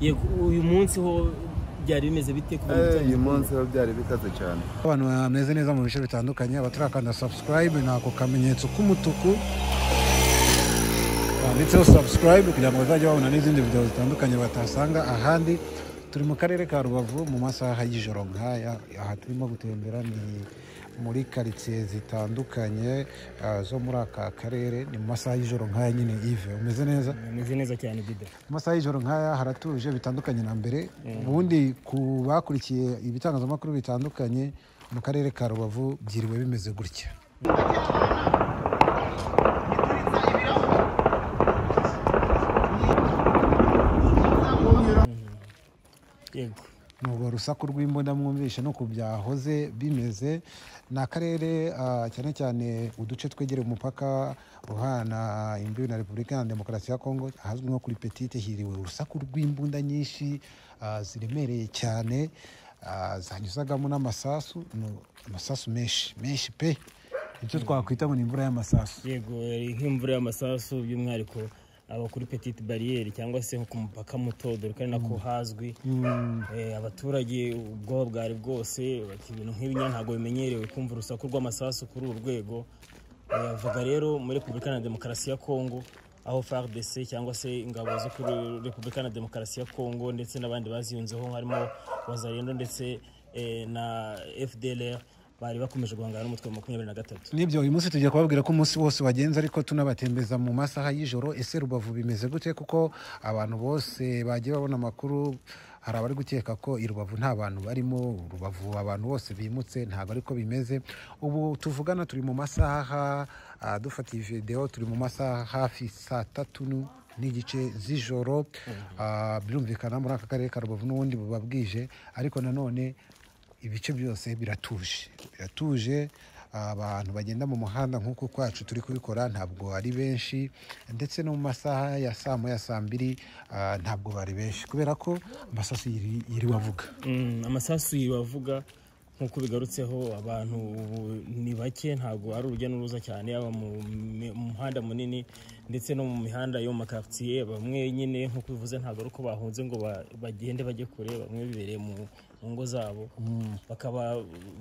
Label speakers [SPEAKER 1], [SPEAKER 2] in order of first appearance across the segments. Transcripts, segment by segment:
[SPEAKER 1] uyu munsi ho byari bimeze bite kuva
[SPEAKER 2] uyu munsi ho byari bikaze cyane.
[SPEAKER 3] Abantu bameze neza mu bice bitandukanye, abatarakanda subscribe nako kamenyetso k'umutuku banditseho subscribe kugira ngo bazajye babona n'izindi video zitandukanye batasanga ahandi. Turi mu karere ka Rubavu mu masaha y'ijoro nkaya, aha turimo gutembera ni muri quartier zitandukanye zo muri aka karere. Ni mu masaha y'ijoro nkaya nyine. Yves, umeze neza?
[SPEAKER 1] Umeze neza cyane bide.
[SPEAKER 3] Mu masaha y'ijoro nkaya haratuje bitandukanye na mbere. Ubundi ku bakurikiye ibitangazamakuru bitandukanye mu karere ka Rubavu byiriwe bimeze gutya. Nubwo rusaku rw'imbunda mwumvishe no kubyahoze bimeze. Na karere cyane cyane uduce twegereye umupaka uhana imbibi na Repubulika ya Demokarasi ya Kongo, ahazwi nko kuri Petite, hiriwe urusaku rw'imbunda nyinshi ziremereye cyane, zanyuzagamo n'amasasu, amasasu menshi pe. Icyo twakwita ngo ni imvura y'amasasu.
[SPEAKER 1] Yego, nk'imvura y'amasasu by'umwihariko aba kuri Petite Barriere cyangwa se ku mupaka muto, dore ko ari nako hazwi. Abaturage ubwo bwari bwose bati ibintu nk'ibinya ntago bimenyerewe kumva urusaku rw'amasasu kuri uru rwego. Avuga rero muri Repubulika ya Demokarasi ya Kongo, aho FARDC cyangwa se ingabo zo kuri Repubulika ya Demokarasi ya Kongo ndetse n'abandi baziyunzeho harimo Wazalendo ndetse na FDLR bari bakomeje guhangana n'umutwe wa 23.
[SPEAKER 3] Nibyo uyu munsi tugiye kubabwira ko umunsi wose wagenze, ariko tunabatembeza mu masaha y'ijoro. Ese Rubavu bimeze gute? Kuko abantu bose bagiye babona amakuru, hari abari gukeka ko i Rubavu nta bantu barimo. Rubavu abantu bose bimutse, ntabwo ariko bimeze. Ubu tuvugana turi mu masaha dufatiye video, turi mu masaha hafi saa 3 n'igice z'ijoro. Birumvikana muri aka karere ka Rubavu n'ubundi bubabwije, ariko nanone ibice byose biratuje. Abantu bagenda mu muhanda nk'uko kwacu turi kubikora ntabwo ari benshi, ndetse no mu masaha ya saa moya, saa 2 ntabwo bari benshi, kubera ko amasasu yiriwe avuga.
[SPEAKER 1] Amasasu yiriwe avuga nk'uko bigarutseho. Abantu ni bake, ntabwo ari urujya n'uruza cyane, aba mu muhanda munini ndetse no mu mihanda yo mu quartier. Bamwe nyine nk'uko bivuze ntabwo ari uko bahunze ngo bagende bajye kure, bamwe bibereye mu ngo zabo, bakaba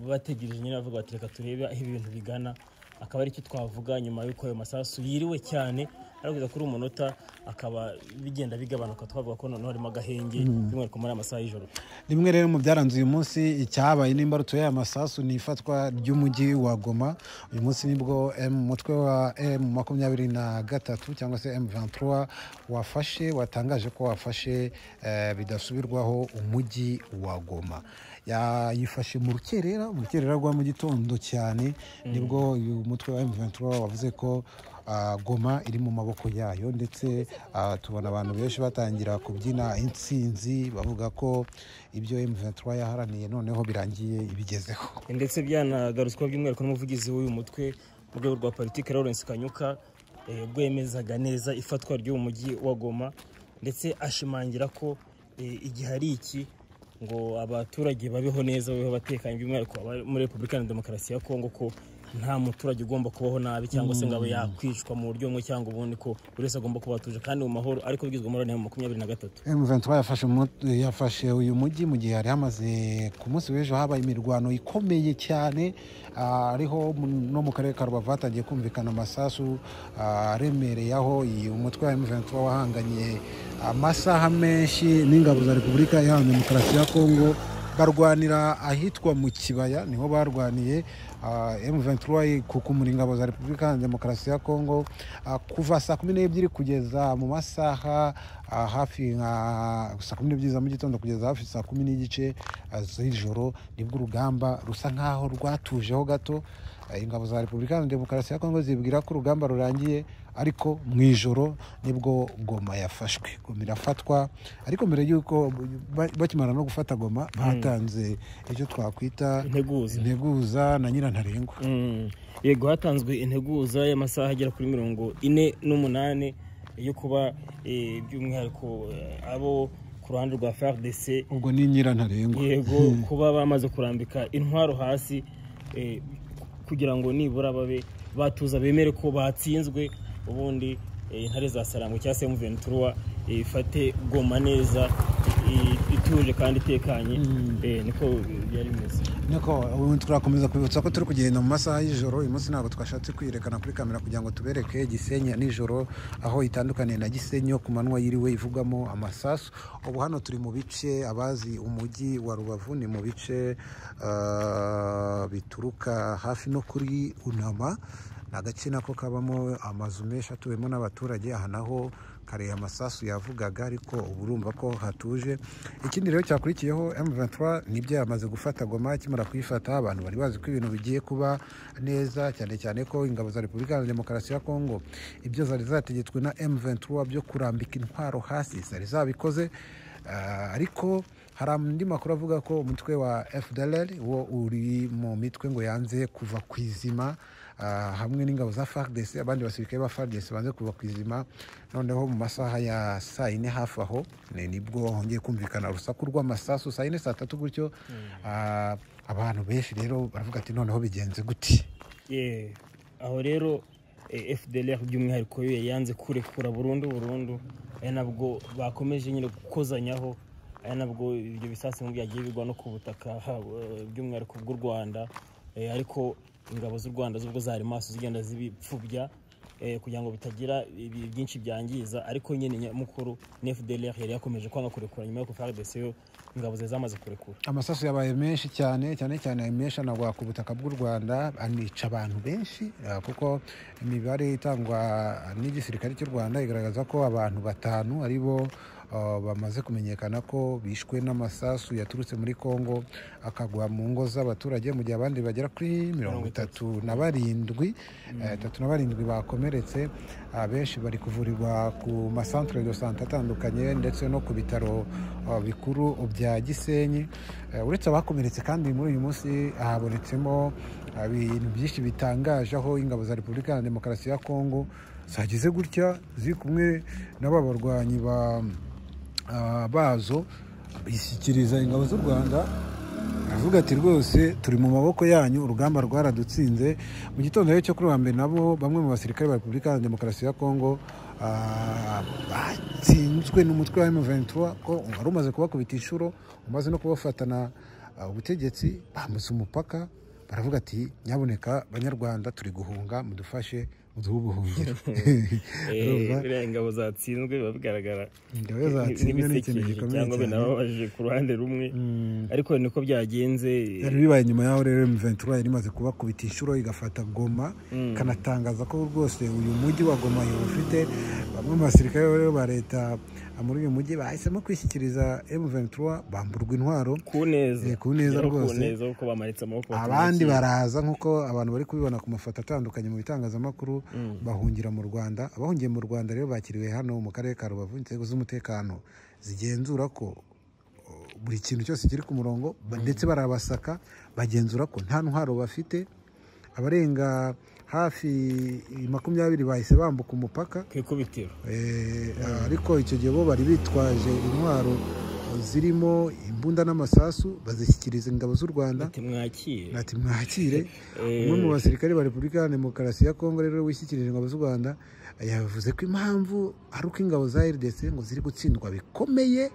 [SPEAKER 1] bategereje nyine bavuga bati reka turebe aho ibintu bigana. Akaba ari cyo twavuga nyuma y'uko ayo masasu yiriwe cyane, ariko kuri umunota akaba bigenda bigabanuka. Twavuga ko noneho harimo agahenge by'umwihariko muri amasaha y'ijoro. Rimwe
[SPEAKER 3] rero mu byaranze uyu munsi icyabaye n'imbarutso y'aya masasu ni ifatwa ry'umujyi wa Goma. Uyu munsi nibwo umutwe wa M23 cyangwa se M23 watangaje ko wafashe bidasubirwaho umujyi wa Goma. Yifashe mu rukerera rwa mu gitondo cyane. Nibwo uyu mutwe wa M23 wavuze ko Goma iri mu maboko yayo, ndetse tubona abantu benshi batangira kubyina intsinzi, bavuga ko ibyo M23 yaharaniye noneho birangiye ibigezeho.
[SPEAKER 1] Ndetse byanagarutswa by'umwihariko n'umuvugizi w'uyu mutwe mu rwego rwa politiki, Lawrence Kanyuka, bwemezaga neza ifatwa ry'uwo mujyi wa Goma, ndetse ashimangira ko igihe ari iki ngo abaturage babeho neza, babeho batekanye, by'umwihariko muri Repubulika ya Demokarasi ya Kongo, ko nta muturage ugomba kubaho nabi cyangwa se ngo yakwicwa mu buryo bumwe cyangwa ubundi, ko buri wese agomba kuba atuje kandi mu mahoro, ariko bigizwe muri 23.
[SPEAKER 3] M23 yafashe uyu mujyi mu gihe hari hamaze ku munsi w'ejo habaye imirwano ikomeye cyane. Ariho no mu karere ka Rubavu hatangiye kumvikana amasasu aremereye, aho umutwe wa M23 wahanganye amasaha menshi n'ingabo za Repubulika ya Demokarasi ya Kongo. Barwanira ahitwa mu kibaya, niho barwaniye. M23 kukumura ingabo za Repubulika ya Demokarasi ya Kongo kuva saa 12 kugeza mu masaha hafi nka saa 12 za mu gitondo kugeza hafi saa 10 n'igice z'ijoro. Nibwo urugamba rusa nkaho rwatujeho gato. Ingabo za Repubulika ya Demokarasi ya Kongo zibwira ko urugamba rurangiye, ariko mu ijoro nibwo Goma yafashwe. Goma irafatwa, ariko mbere y'uko bakimara no gufata Goma batanze icyo twakwita integuza na nyirantarengwa.
[SPEAKER 1] Yego, hatanzwe integuza y'amasaha agera kuri 48 yo kuba by'umwihariko abo ku ruhande rwa FARDC,
[SPEAKER 3] ubwo ni nyirantarengwa.
[SPEAKER 1] Yego, kuba bamaze kurambika intwaro hasi kugira ngo nibura babe batuza, bemere ko batsinzwe, ubundi intare za Sarangwe cyangwa se M23 ifate Goma neza ituje kandi itekanye. Niko byari bimeze.
[SPEAKER 3] Niko turakomeza kwibutsa ko turi kugenda mu masaha y'ijoro. Uyu munsi ntabwo twashatse kwirekana kuri kamera kugira ngo tubereke Gisenyi nijoro aho itandukaniye na Gisenyi ku manywa yiriwe ivugamo amasasu. Ubu hano turi mu bice, abazi umujyi wa Rubavu ni mu bice bituruka hafi no kuri Unama, agace nako kabamo amazu menshi atuwemo n'abaturage. Aha naho kare amasasu yavugaga, ariko ubu urumva ko hatuje. Ikindi rero cyakurikiyeho M23 nibyo yamaze gufata Goma. Kimara kuyifata abantu bari bazi ko ibintu bigiye kuba neza, cyane cyane ko ingabo za Repubulika ya Demokarasi ya Kongo ibyo zari zategetswe na M23 byo kurambika intwaro hasi zari zabikoze. Ariko hari andi makuru avuga ko umutwe wa FDLR wo uri mu mitwe ngo yanze kuva ku izima, hamwe n'ingabo za FARDC, abandi basirikare ba FARDC banze kuva ku izima. Noneho mu masaha ya saa 4 hafi aho nibwo hongeye kumvikana urusaku rw'amasasu, saa 4 saa 3 gutyo. Abantu benshi rero baravuga ati noneho bigenze gute?
[SPEAKER 1] Aho rero FDLR by'umwihariko yanze kurekura burundu, nabwo bakomeje nyine gukozanyaho, nabwo ibyo bisasi mu byagiye bigwa no ku butaka by'umwihariko bw'u Rwanda. Ariko ingabo z'u Rwanda zubwo zari maso zigenda zibipfubya kugira ngo bitagira byinshi byangiza. Ariko nyine mukuru ni FDLR yari yakomeje kwanga kurekura nyuma yo ku FARDC yo ingabo ze zamaze kurekura. Amasasu
[SPEAKER 3] yabaye menshi cyane menshi anagwa ku butaka bw'u Rwanda, anica abantu benshi, kuko imibare itangwa n'igisirikare cy'u Rwanda igaragaza ko abantu 5 aribo bamaze kumenyekana ko bishwe n'amasasu yaturutse muri Kongo akagwa mu ngo z'abaturage, mu gihe abandi bagera kuri 37 bakomeretse. Benshi bari kuvurirwa ku masantere de sante atandukanye ndetse no ku bitaro bikuru bya Gisenyi. Uretse abakomeretse kandi muri uyu munsi habonetsemo ibintu byinshi bitangaje, aho ingabo za Repubulika ya Demokarasi ya Kongo zagize gutya ziri kumwe n'ababarwanyi bazo bishyikiriza ingabo z'u Rwanda, avuga ati rwose turi mu maboko yanyu, urugamba rwaradutsinze. Mu gitondo cyo kuri wa mbere nabo bamwe mu basirikare ba Repubulika ya Demokarasi ya Kongo batsinzwe n'umutwe wa M23 ko wari umaze kubakubita inshuro, umaze no kubafatana ubutegetsi, bambutse umupaka. Baravuga ati nyaboneka banyarwanda turi guhunga, mudufashe muduhe ubuhungiro.
[SPEAKER 1] Ingabo zatsinzwe babigaragara
[SPEAKER 3] ingabo zatsinzwe n'ikintu gikomeye
[SPEAKER 1] cyangwa binababaje ku ruhande rumwe, ariko niko byagenze.
[SPEAKER 3] Bibaye nyuma yaho rero M23 yari imaze kubakubita inshuro igafata Goma, kanatangaza ko rwose uyu mujyi wa Goma ufite bamwe mu basirikare rero ba leta muri uyu mujyi bahisemo kwishyikiriza M23, bamburwa intwaro
[SPEAKER 1] ku neza
[SPEAKER 3] rwose,
[SPEAKER 1] kuko bamaritse amaboko.
[SPEAKER 3] Abandi baraza nk'uko abantu bari kubibona ku mafoto atandukanye mu bitangazamakuru, bahungira mu Rwanda. Abahungiye mu Rwanda rero bakiriwe hano mu karere ka Rubavu. Inzego z'umutekano zigenzura ko buri kintu cyose kiri ku murongo, ndetse barabasaka bagenzura ko nta ntwaro bafite. Abarenga hafi 20 bahise bambuka umupaka
[SPEAKER 1] kwikubitiro,
[SPEAKER 3] ariko icyo gihe bo bari bitwaje intwaro zirimo imbunda n'amasasu, bazishyikiriza ingabo z'u Rwanda. Ati mwakire. Umwe mu basirikare ba Repubulika ya Demokarasi ya Kongo rero wishyikirije ingabo z'u Rwanda yavuze ko impamvu ari uko ingabo za RDC ngo ziri gutsindwa bikomeye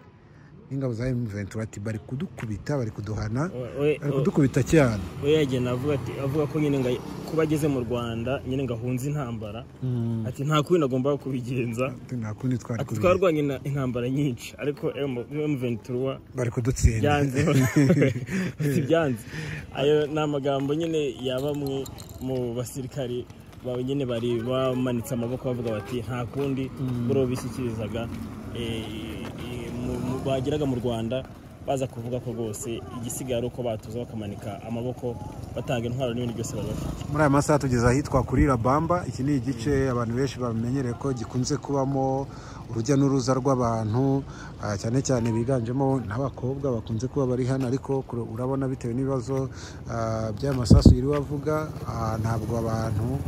[SPEAKER 3] n'ingabo za M23, ati bari kudukubita, bari kuduhana, bari kudukubita cyane.
[SPEAKER 1] Yagena avuga ko nyine kuba ageze mu Rwanda nyine ngahunze intambara, ati nta kundi agomba kubigenza,
[SPEAKER 3] nta kundi
[SPEAKER 1] twarwanye intambara nyinshi, ariko M23
[SPEAKER 3] bari kudutsinda
[SPEAKER 1] byanze. Ayo ni amagambo nyine ya bamwe mu basirikari nyine bari bamanitse amaboko bavuga bati nta kundi bro bishyikirizaga bageraga mu Rwanda baza kuvuga ko rwose igisigaro ko batuza bakamanika amaboko batanga intwaro n'ibindi byose bari bafite.
[SPEAKER 3] Muri aya masaha tugeze ahitwa kuri Rabamba. Iki ni igice abantu benshi bamenyereye ko gikunze kubamo urujya n'uruza rw'abantu, cyane cyane biganjemo n'abakobwa bakunze kuba bari hano, ariko urabona bitewe n'ibibazo by'amasasu yiri wavuga, ntabwo abantu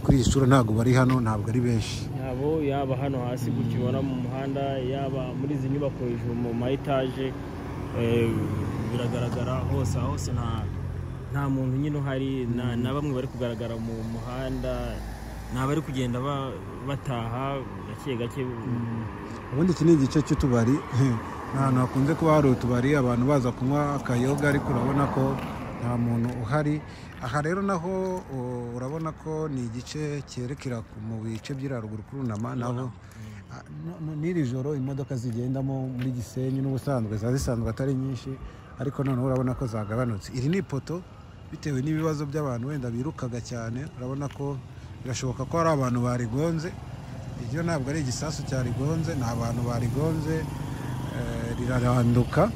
[SPEAKER 3] kuri iyi sura ntabwo bari hano, ntabwo ari benshi.
[SPEAKER 1] Yaba hano hasi gutyo ubona mu muhanda, yaba muri izi nyubako hejuru mu ma etaje, biragaragara hose nta muntu nyine uhari, na bamwe bari kugaragara mu muhanda ni abari kugenda bataha gake gake.
[SPEAKER 3] ubundi iki ni igice cy'utubari ni ahantu hakunze kuba hari utubari abantu baza kunywa akayoga, ariko urabona ko nta muntu uhari. Aha rero naho urabona ko ni igice cyerekera mu bice by'iraruguru kurunama, naho n'iri joro imodoka zigendamo muri Gisenyi n'ubusanzwe ziba zisanzwe atari nyinshi, ariko noneho urabona ko zagabanutse. Iri ni ipoto bitewe n'ibibazo by'abantu wenda birukaga cyane, urabona ko birashoboka ko hari abantu barigonze. Iryo ntabwo ari igisasu cyarigonze, ni abantu barigonze, riraranduka.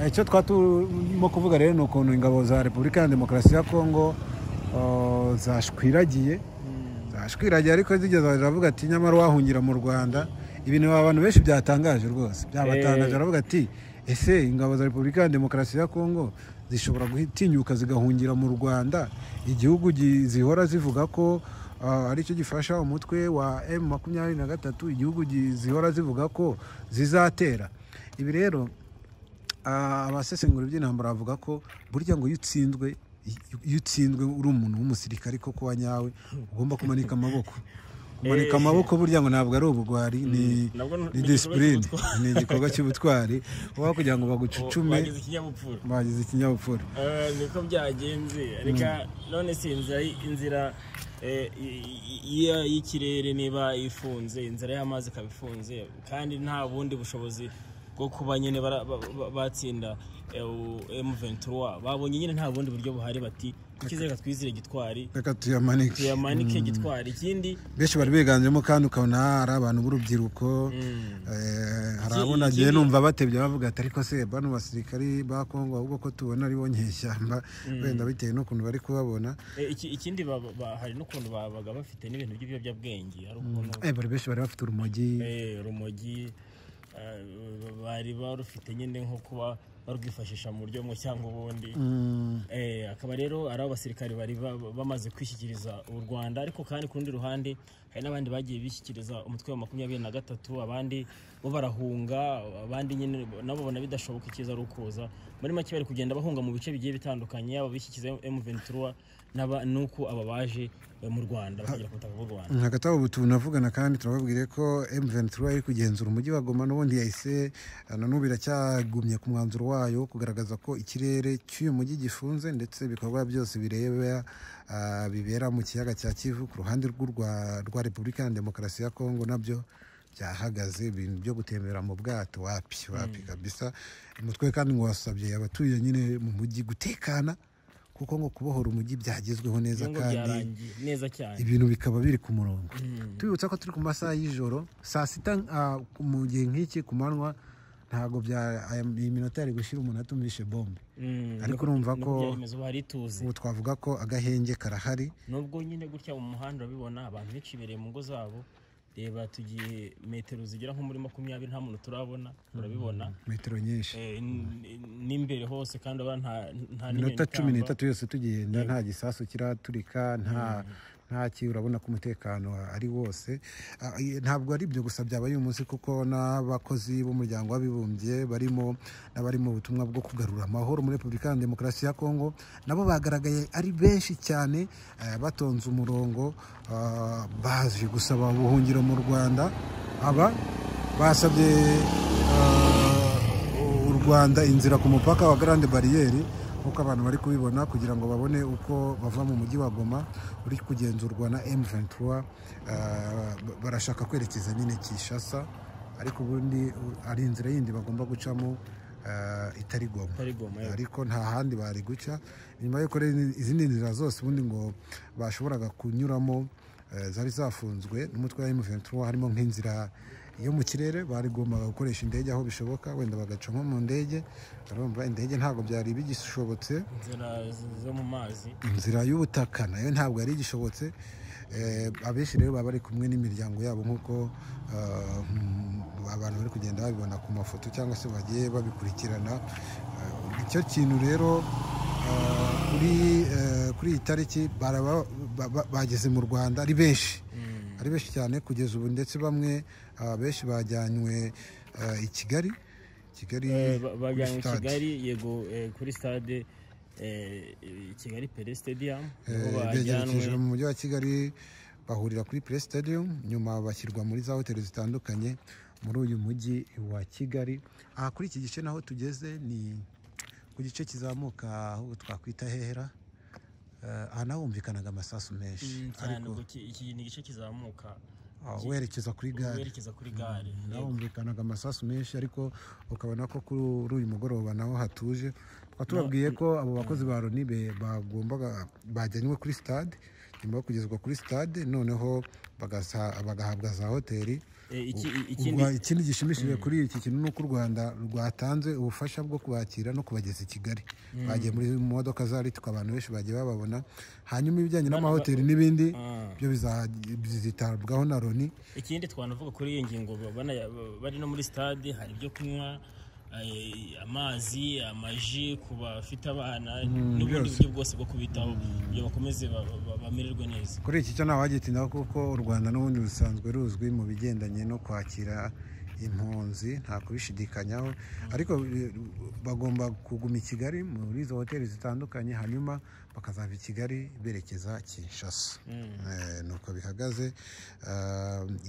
[SPEAKER 3] Icyo turimo kuvuga rero ni ukuntu ingabo za Repubulika ya Demokarasi ya Kongo zashwiragiye, ariko zigeze ziravuga ati nyamara wahungira mu Rwanda. Ibintu abantu benshi byatangaje rwose, byabatangaje. Baravuga ati ese ingabo za Repubulika ya Demokarasi ya Kongo zishobora gutinyuka zigahungira mu Rwanda, igihugu zihora zivuga ko aricyo gifasha umutwe wa M23, igihugu zihora zivuga ko zizatera. Ibi rero abasesengura iby'intambara bavuga ko burya ngo iyo utsinzwe uri umuntu w'umusirikare koko wa nyawe ugomba kumanika amaboko. Kumanika amaboko burya ngo ntabwo ari ubugwari, ni discipline, ni igikorwa cy'ubutwari. Uba kugira ngo bagucucume bagize ikinyabupfura.
[SPEAKER 1] Niko byagenze. Reka none si inzira y'ikirere niba ifunze, inzira y'amazi ikaba ifunze, kandi nta bundi bushobozi bwo kuba nyine batsinda M23, babonye nyine nta bundi buryo buhari, bati ikizere twizire Gitwari,
[SPEAKER 3] reka tuyamanike
[SPEAKER 1] Gitwari. Ikindi
[SPEAKER 3] benshi bari biganjemo kandi ukabona hari abantu b'urubyiruko, hari abona agiye numva batebye bavuga ati ariko se bano basirikari ba Kongo ahubwo ko tubona ari bo nyeshyamba, wenda bitewe n'ukuntu bari kubabona.
[SPEAKER 1] Ikindi hari n'ukuntu babaga bafite n'ibintu by'ibiyobyabwenge, hari ukuntu
[SPEAKER 3] bari benshi bari bafite urumogi, bari barufite nyine nko kuba barwifashisha mu buryo bumwe cyangwa ubundi. Akaba rero ari abasirikari bari bamaze kwishyikiriza u Rwanda, ariko kandi ku rundi ruhande hari n'abandi bagiye bishyikiriza umutwe wa 23, abandi bo barahunga, abandi nyine nabo bona bidashoboka ikiza ari ukuza. Muri make bari kugenda bahunga mu bice bigiye bitandukanye, aba bishyikiza M23 nuko aba baje mu Rwanda bakagera ku butaka bw'u Rwanda. Hagati aho tunavugana kandi turababwire ko M23 iri kugenzura umujyi wa Goma, n'ubundi yahise n'ubu iracyagumye ku mwanzuro wayo kugaragaza ko ikirere cy'uyu mujyi gifunze, ndetse ibikorwa byose bibera mu kiyaga cya Kivu ku ruhande rwa Repubulika ya Demokarasi ya Kongo nabyo byahagaze. Ibintu byo gutembera mu bwato wapi kabisa. Umutwe kandi ngo wasabye abatuye nyine mu mujyi gutekana, kuko ngo kubohora umujyi byagezweho neza kandi ibintu bikaba biri ku murongo. Tubibutsa ko turi ku masaha y'ijoro, saa sita mu gihe nk'iki ku manywa ntabwo iyi minota yari gushyira umuntu atumvishe bombe, ariko urumva ko ubu twavuga ko agahenge karahari.
[SPEAKER 1] Nubwo nyine gutya mu muhanda urabibona abantu benshi bereye mu ngo zabo, reba tugiye metero zigera nko muri 20 nta muntu turabona, urabibona
[SPEAKER 3] metero nyinshi
[SPEAKER 1] n'imbere hose, kandi aba nta
[SPEAKER 3] minota 13 yose tugenda nta gisasu kiraturika, nta urabona ko umutekano ari wose. Ntabwo ari ibyo gusa byabaye uyu munsi, kuko n'abakozi b'umuryango w'abibumbye barimo n'abari mu butumwa bwo kugarura amahoro muri Repubulika ya Demokarasi ya Kongo nabo bagaragaye ari benshi cyane, batonze umurongo, baje gusaba ubuhungiro mu Rwanda. Aba basabye u Rwanda inzira ku mupaka wa Grande Barriere, uko abantu bari kubibona, kugira ngo babone uko bava mu mujyi wa Goma uri kugenzurwa na M23. Barashaka kwerekeza nyine Kinshasa, ariko ubundi ari inzira yindi bagomba gucamo itari Goma, ariko nta handi bari guca. Nyuma y'uko izindi nzira zose ubundi ngo bashoboraga kunyuramo zari zafunzwe n'umutwe wa M23, harimo nk'inzira yo mu kirere bari gomba gukoresha indege aho bishoboka, wenda bagaca nko mu ndege. Urumva indege ntabwo byari bigishobotse,
[SPEAKER 1] inzira zo mu mazi,
[SPEAKER 3] inzira y'ubutaka nayo ntabwo yari igishobotse. Abenshi rero baba bari kumwe n'imiryango yabo, nk'uko abantu bari kugenda babibona ku mafoto cyangwa se bagiye babikurikirana. Icyo kintu rero kuri iyi tariki bageze mu Rwanda ari benshi cyane kugeza ubu, ndetse bamwe benshi bajyanywe i Kigali
[SPEAKER 1] bajyanywe i Kigali, yego, kuri stade Kigali Pele Stadium,
[SPEAKER 3] begerekeje mu mujyi wa Kigali bahurira kuri Play Stadium, nyuma bashyirwa muri za hoteli zitandukanye muri uyu mujyi wa Kigali. Aha kuri iki gice naho tugeze ni ku gice kizamuka aho twakwita Hehera. Aha naho humvikanaga amasasu menshi,
[SPEAKER 1] ariko iki ni igice kizamuka
[SPEAKER 3] werekeza kuri gare. Naho humvikanaga amasasu menshi, ariko ukabona ko kuri uyu mugoroba naho hatuje. Twatubabwiye ko abo bakozi ba Loni bajyanywe kuri stade, nyuma yo kugezwa kuri stade noneho bagahabwa za hoteli. Ikindi gishimishije kuri iki kintu ni uko u Rwanda rwatanze ubufasha bwo kubakira no kubageza i Kigali. Bagiye muri modoka za Ritco, abantu benshi bagiye bababona. Hanyuma ibijyanye n'amahoteli n'ibindi byo bizitabwaho na Loni.
[SPEAKER 1] Ikindi twanavuga kuri iyi ngingo, bari no muri stade, hari ibyo kunywa, amazi, amaji ku bafite abana n'ubundi buryo bwose bwo kubitaho iyo bakomeze bamererwe neza.
[SPEAKER 3] Kuri iki cyo ntawagitindaho kuko u Rwanda n'ubundi rusanzwe ruzwi mu bigendanye no kwakira impunzi, nta kubishidikanyaho, ariko bagomba kuguma i Kigali muri izo hoteli zitandukanye, hanyuma bakazava i Kigali berekeza Kinshasa. Nuko bihagaze.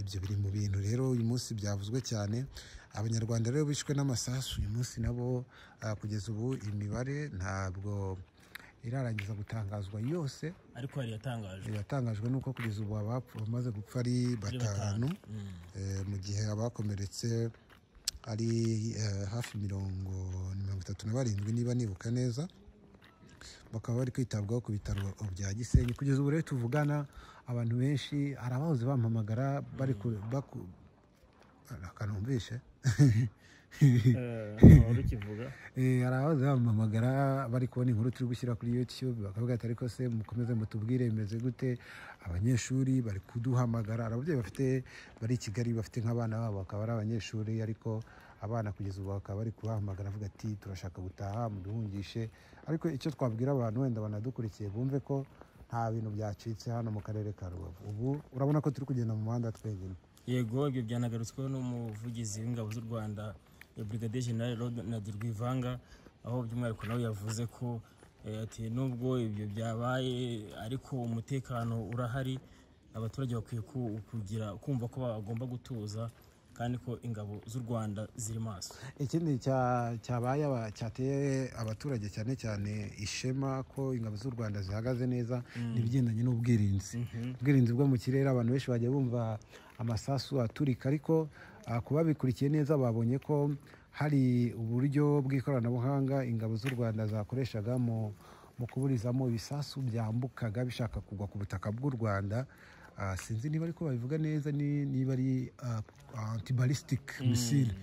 [SPEAKER 3] Ibyo biri mu bintu rero uyu munsi byavuzwe cyane. Abanyarwanda rero bishwe n'amasasu uyu munsi nabo kugeza ubu imibare ntabwo irarangiza gutangazwa yose,
[SPEAKER 1] ariko hari
[SPEAKER 3] yatangajwe nuko kugeza ubu bamaze gupfa ari 5, mu gihe abakomeretse ari hafi 37 niba nibuka neza, bakaba bari kwitabwaho ku bitaro bya Gisenyi. Kugeza ubu rero tuvugana, abantu benshi hari abahoze bampamagara bari akanumvishe hari abahoze bampamagara bari kubona inkuru turi gushyira kuri YouTube, bakavuga ati ariko se mukomeze mutubwire bimeze gute. Abanyeshuri bari kuduhamagara, ababyeyi bari i Kigali bafite nk'abana babo bakaba ari abanyeshuri, ariko abana kugeza ubu bakaba bari kubahamagara avuga ati turashaka gutaha muduhungishe. Ariko icyo twabwira abantu wenda banadukurikiye bumve ko nta bintu byacitse hano mu karere ka Rubavu. Ubu urabona ko turi kugenda mu muhanda twenyine.
[SPEAKER 1] Yego, ibyo byanagarutsweho n'umuvugizi w'ingabo z'u Rwanda, Brigadier General Ronald Rwivanga, aho by'umwihariko nawe yavuze ko ati nubwo ibyo byabaye ariko umutekano urahari, abaturage bakwiye kumva ko bagomba gutuza kandi ko ingabo z'u Rwanda ziri maso.
[SPEAKER 3] Ikindi cyabaye cyateye abaturage cyane cyane ishema ko ingabo z'u Rwanda zihagaze neza n'ibigendanye n'ubwirinzi. Ubwirinzi bwo mu kirere, abantu benshi bagiye bumva amasasu aturika, ariko kuba bikurikiye neza babonye ko hari uburyo bw'ikoranabuhanga ingabo z'u Rwanda zakoreshaga mu kuburizamo ibisasu byambukaga bishaka kugwa ku butaka bw'u Rwanda. Sinzi niba ariko babivuga neza, niba ari anti-ballistic missile,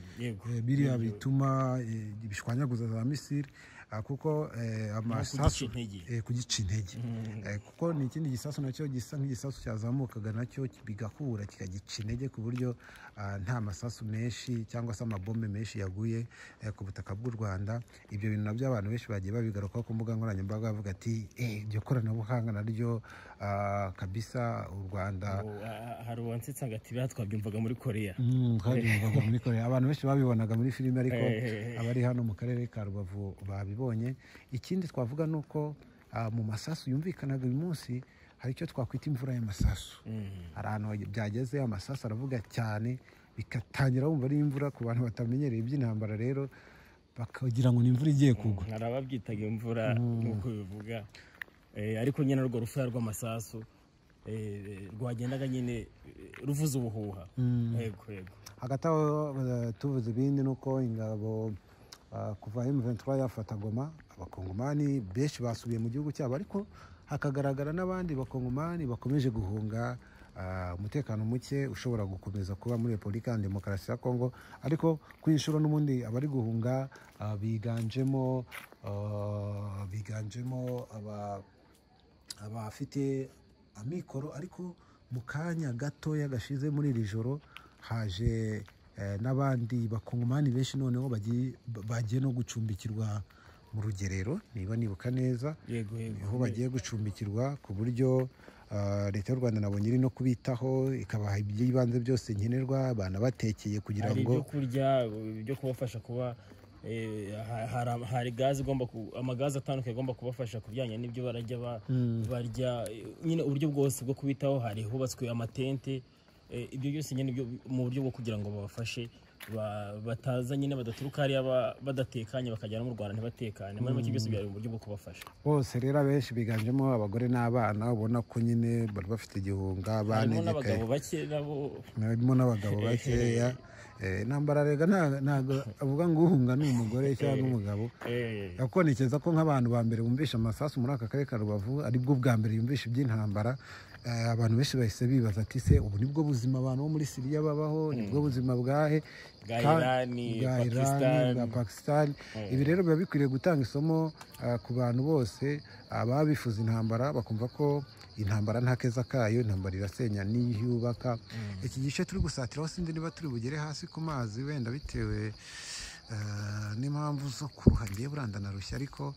[SPEAKER 3] biriya bituma bishwanyaguza za misile, kuko amasasu kugica intege, kuko ni ikindi gisasu nacyo gisa nk'igisasu cyazamukaga nacyo bigahura kikagica intege, ku buryo nta masasu menshi cyangwa se amabombe menshi yaguye ku butaka bw'u Rwanda. Ibyo bintu nabyo abantu benshi bagiye babigarukaho ku mbuga nkoranyambaga bavuga ati iryo koranabuhanga naryo kabisa u Rwanda.
[SPEAKER 1] Hari uwansitse ati twabyumvaga muri Korea.
[SPEAKER 3] Twabyumvaga muri Korea, abantu benshi babibonaga muri filime, ariko abari hano mu karere ka Rubavu babibonye. Ikindi twavuga ni uko mu masasu yumvikanaga uyu munsi hari icyo twakwita imvura y'amasasu. Hari ahantu byageze amasasu aravuga cyane, bikatangira wumva ari imvura. Ku bantu batamenyereye iby'intambara rero bakagira ngo ni imvura igiye kugwa.
[SPEAKER 1] Hari ababyitaga imvura nk'uko bivuga, ariko nyine urwo rufaya rw'amasasu rwagendaga nyine ruvuza ubuhuha. Yego.
[SPEAKER 3] Hagati aho tuvuze ibindi ni uko ingabo kuva M23 yafata Goma, abakongomani benshi basubiye mu gihugu cyabo, ariko hakagaragara n'abandi bakongomani bakomeje guhunga umutekano muke ushobora gukomeza kuba muri Repubulika ya Demokarasi ya Kongo. Ariko ku inshuro n'ubundi abari guhunga biganjemo abafite amikoro, ariko mu kanya gatoya gashize muri iri joro haje n'abandi bakongomani benshi noneho bagiye no gucumbikirwa mu Rugerero, niba nibuka neza. Aho bagiye gucumbikirwa, ku buryo leta y'u Rwanda nabonye iri no kubitaho, ikabaha iby'ibanze byose nkenerwa, banabatekeye kugira ngo
[SPEAKER 1] ibyo kurya byo kubafasha kuba hari gaze amagaze atandukanye agomba kubafasha ku bijyanye n'ibyo barajya barya nyine uburyo bwose bwo kubitaho. Hari hubatswe amatente, ibyo byose nyine mu buryo bwo kugira ngo babafashe bataza nyine badaturuka hariya badatekanye bakajyana mu Rwanda ntibatekane. Muri make byose byari mu buryo bwo kubafasha.
[SPEAKER 3] Bose rero abenshi biganjemo abagore n'abana, ubona ko nyine bari bafite igihunga,
[SPEAKER 1] harimo n'abagabo bake nabo,
[SPEAKER 3] harimo n'abagabo bakeya. Intambara rega ntabwo avuga ngo uhunga ni umugore cyangwa umugabo, yakonekeza ko nk'abantu ba mbere bumvisha amasasu muri aka karere ka Rubavu aribwo bwa mbere yumvisha iby'intambara. Abantu benshi bahise bibaza ati se ubu nibwo buzima abantu bo muri Syria babaho, nibwo buzima bwahe
[SPEAKER 1] bwa Irani,
[SPEAKER 3] bwa Pakistan. Ibi rero biba bikwiriye gutanga isomo ku bantu bose ababa bifuza intambara, bakumva ko intambara nta keza kayo, intambara irasenya n'iyubaka. Iki gice turi gusatiraho sindi niba turi bugere hasi ku mazi wenda bitewe n'impamvu zo kuruha ngiye buranda na rushya, ariko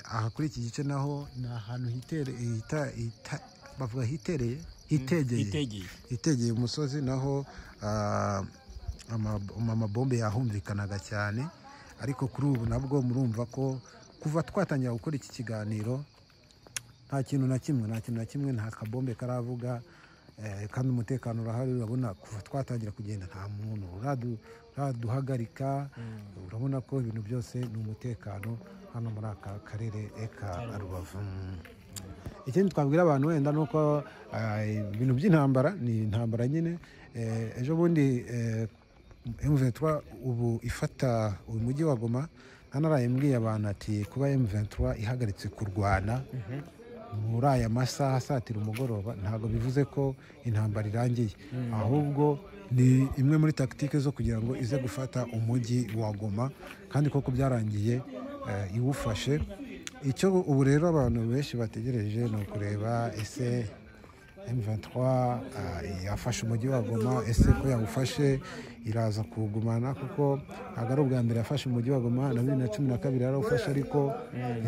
[SPEAKER 3] aha kuri iki gice naho ni ahantu bavuga hitegeye umusozi, naho amabombe yahumvikanaga cyane. Ariko kuri ubu nabwo murumva ko kuva twatangira gukora iki kiganiro nta kintu na kimwe, nta kabombe karavuga, kandi umutekano urahari. Urabona kuva twatangira kugenda nta muntu uraduhagarika. Urabona ko ibintu byose ni umutekano hano muri aka karere ka Rubavu. Ikindi twabwira abantu wenda ni uko ibintu by'intambara ni intambara nyine. Ejo bundi M23 ubu ifata uyu mujyi wa Goma, naraye mbwiye abantu ati kuba M23 ihagaritse kurwana muri aya masaha asatira umugoroba ntabwo bivuze ko intambara irangiye, ahubwo ni imwe muri tactique zo kugira ngo ize gufata umujyi wa Goma, kandi koko byarangiye iwufashe. Icyo ubu rero abantu benshi bategereje ni ukureba ese M23 yafashe umujyi wa Goma, ese ko yawufashe iraza kuwugumana, kuko ntabwo ari ubwa mbere yafashe umujyi wa Goma. Na 2012 yarawufashe ariko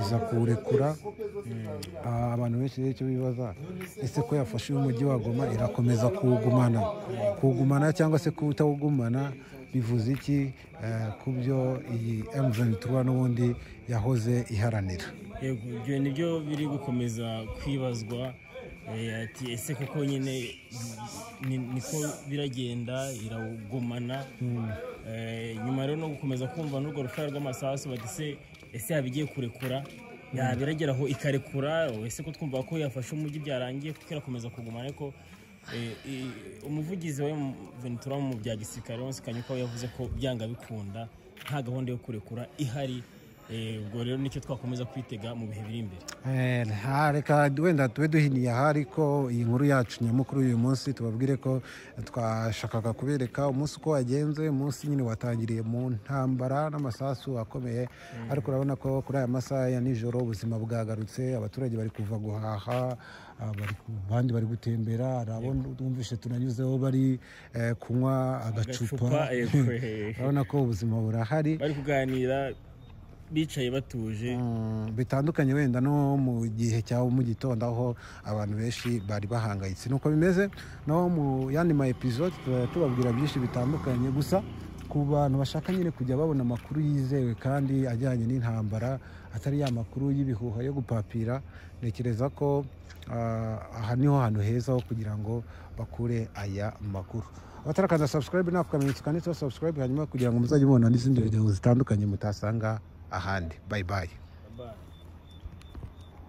[SPEAKER 3] iza kuwurekura. Abantu benshi rero icyo bibaza, ese ko yafashe umujyi wa Goma irakomeza kuwugumana cyangwa se kuwutawugumana, bivuze iki ku byo iyi M23 n'ubundi yahoze iharanira?
[SPEAKER 1] Yego, ibyo nibyo biri gukomeza kwibazwa. Ati ese koko nyine niko biragenda irawugumana? Nyuma rero no gukomeza kumva n'urwo rufaya rw'amasasu bati ese yabigiye kurekura, yabirageraho ikarekura, ese ko twumva ko yafashe umujyi byarangiye kuko irakomeza kugumana. Ariko umuvugizi wa M23 mu bya gisirikare Onsi Kanyuka yavuze ko byanga bikunda nta gahunda yo kurekura ihari. Ubwo rero nicyo twakomeza kwitega mu bihe biri imbere.
[SPEAKER 3] Reka wenda tube duhiniye aha, ariko iyi nkuru yacu nyamukuru uyu munsi tubabwire ko twashakaga kubereka umunsi uko wagenze. Umunsi nyine watangiriye mu ntambara n'amasasu akomeye, ariko urabona ko kuri aya masaha ya nijoro ubuzima bwagarutse. Abaturage bari kuva guhaha, abandi bari gutembera, twumvishe tunanyuzeho bari kunywa agacupa. Urabona ko ubuzima burahari,
[SPEAKER 1] bari kuganira bicaye batuje,
[SPEAKER 3] bitandukanye wenda no mu gihe cya mu gitondo aho abantu benshi bari bahangayitse. Nuko bimeze no mu yandi ma episode tubabwira byinshi bitandukanye, gusa ku bantu bashaka nyine kujya babona amakuru yizewe kandi ajyanye n'intambara, atari ya makuru y'ibihuha yo gupapira, nekereza ko aha niho hantu heza ho kugira ngo bakure aya makuru. Abatarakaza subscribe nako kamenyetso kanditseho subscribe, hanyuma kugira ngo muzajye mubona n'izindi video zitandukanye mutasanga ahandi. Bye bye.